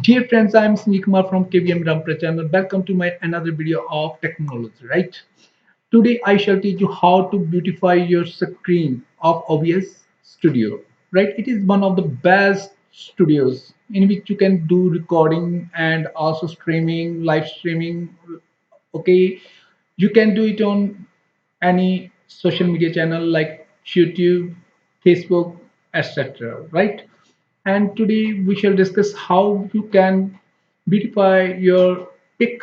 Dear friends, I am Sneekumar from KVM Rampra channel. Welcome to my another video of technology. Right? Today I shall teach you how to beautify your screen of OBS Studio. Right? It is one of the best studios in which you can do recording and also streaming, live streaming. Okay, you can do it on any social media channel like YouTube, Facebook, etc. Right? And today we shall discuss how you can beautify your pic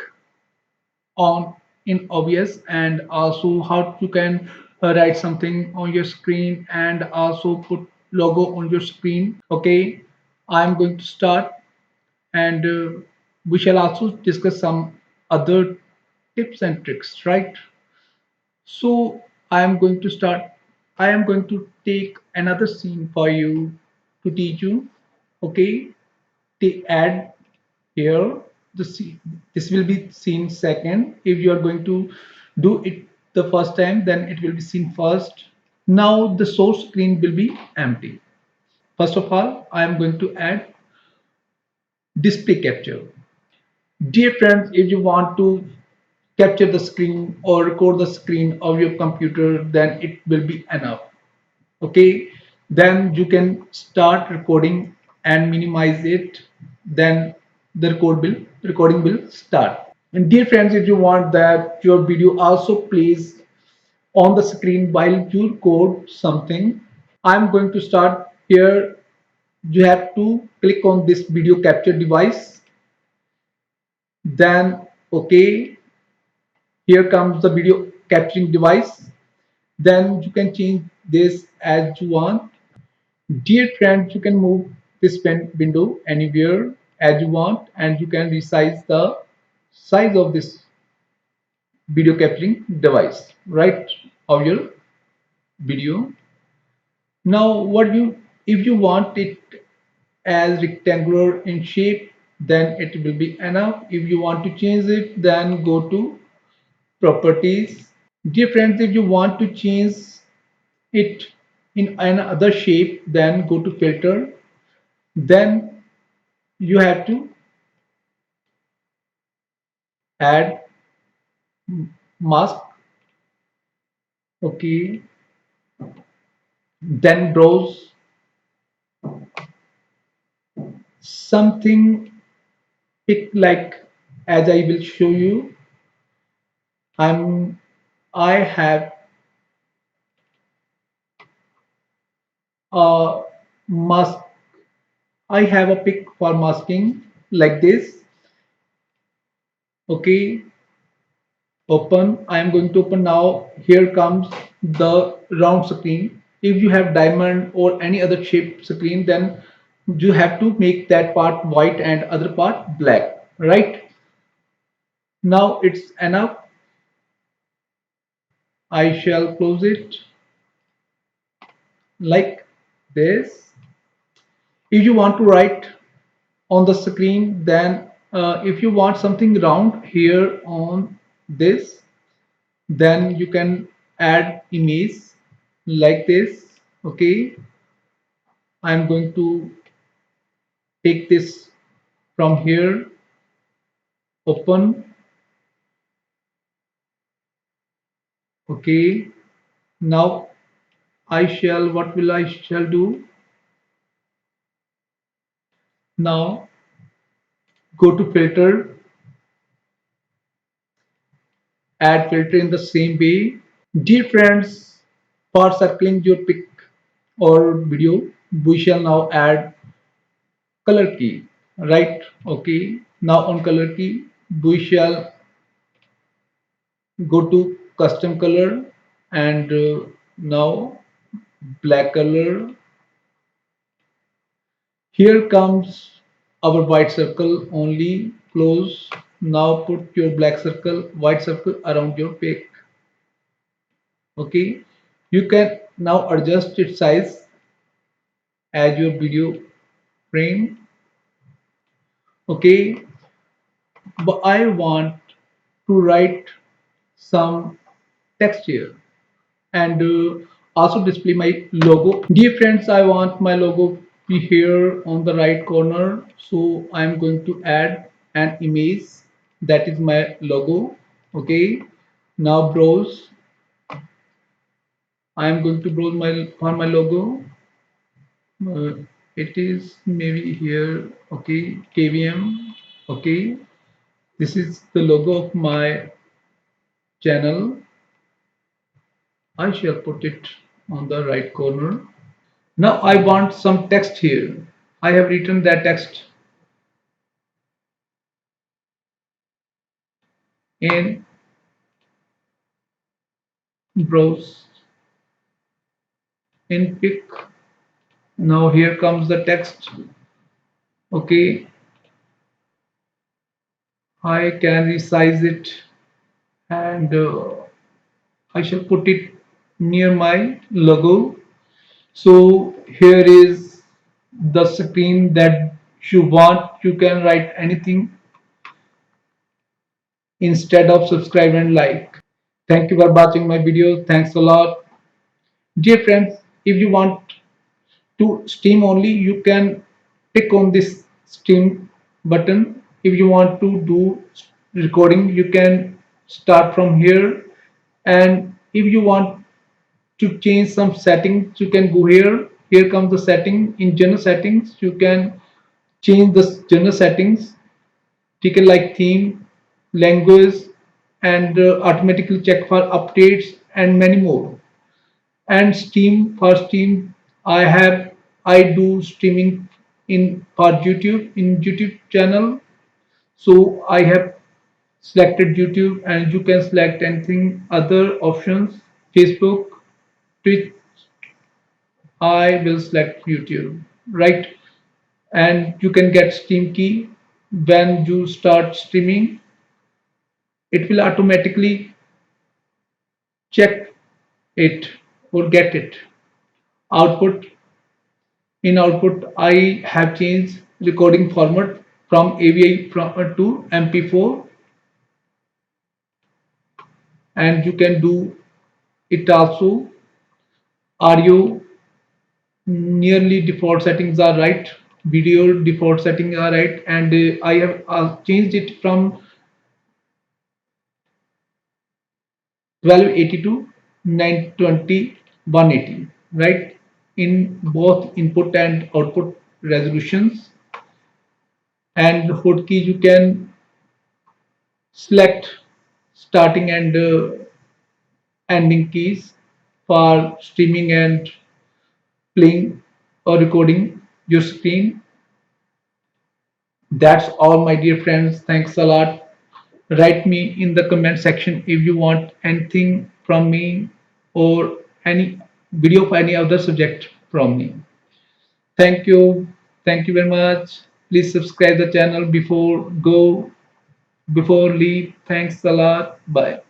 on in OBS, and also how you can write something on your screen and also put logo on your screen. Okay, I'm going to start, and we shall also discuss some other tips and tricks, right? So I am going to start. I am going to take another scene for you to teach you. Okay, they add here the scene. This will be seen second. If you are going to do it the first time, then it will be seen first. Now the source screen will be empty. First of all, I am going to add display capture. Dear friends, if you want to capture the screen or record the screen of your computer, then it will be enough. Okay, then you can start recording and minimize it. Then the recording will start. And dear friends, if you want that your video also plays on the screen while you record something, I'm going to start here. You have to click on this video capture device. Then okay, here comes the video capturing device. Then you can change this as you want. Dear friends, you can move this window anywhere as you want, and you can resize the size of this video capturing device, right, of your video. Now, what you if you want it as rectangular in shape, then it will be enough. If you want to change it, then go to properties. Dear friends, if you want to change it in another shape, then go to filter. Then you have to add mask. Okay, then browse something, pick like, as I will show you. I have a mask. I have a pick for masking like this. Okay, open. I am going to open now. Here comes the round screen. If you have diamond or any other shape screen, then you have to make that part white and other part black, right? Now it's enough. I shall close it like this. If you want to write on the screen, then if you want something round here on this, then you can add image like this. Okay, I'm going to take this from here, open. Okay, now what will I shall do now? Go to filter, add filter in the same way. Dear friends, for circling your pic or video, we shall now add color key, right? Okay, now on color key, we shall go to custom color, and now black color. Here comes our white circle only, close. Now put your black circle, white circle around your pic. Okay, you can now adjust its size as your video frame. Okay, but I want to write some text here, and also display my logo. Dear friends, I want my logo be here on the right corner. So I'm going to add an image that is my logo. Okay. Now browse. I'm going to browse my for my logo. Uh, it is maybe here. Okay. KVM. Okay. This is the logo of my channel. I shall put it on the right corner. Now I want some text here. I have written that text in browse in pick. Now here comes the text. Okay, I can resize it and I shall put it near my logo. So here is the screen that you want. You can write anything instead of subscribe and like. Thank you for watching my video. Thanks a lot. Dear friends, if you want to stream only, you can click on this stream button. If you want to do recording, you can start from here. And if you want to change some settings, you can go here. Here comes the setting. In general settings, you can change the general settings, take a like theme, language, and automatically check for updates and many more. And Steam, for Steam, I do streaming in for YouTube in YouTube channel. So I have selected YouTube, and you can select anything other options. Facebook, Twitch, I will select YouTube, right? And you can get Steam key. When you start streaming, it will automatically check it or get it. Output, in output, I have changed recording format from AVI to MP4, and you can do it also. Audio, nearly default settings are right. Video default settings are right, and I have changed it from 1280 to 920 180, right, in both input and output resolutions. And the hotkey, you can select starting and ending keys for streaming and playing or recording your screen. That's all, my dear friends. Thanks a lot. Write me in the comment section if you want anything from me or any video of any other subject from me. Thank you. Thank you very much. Please subscribe the channel before leave. Thanks a lot. Bye.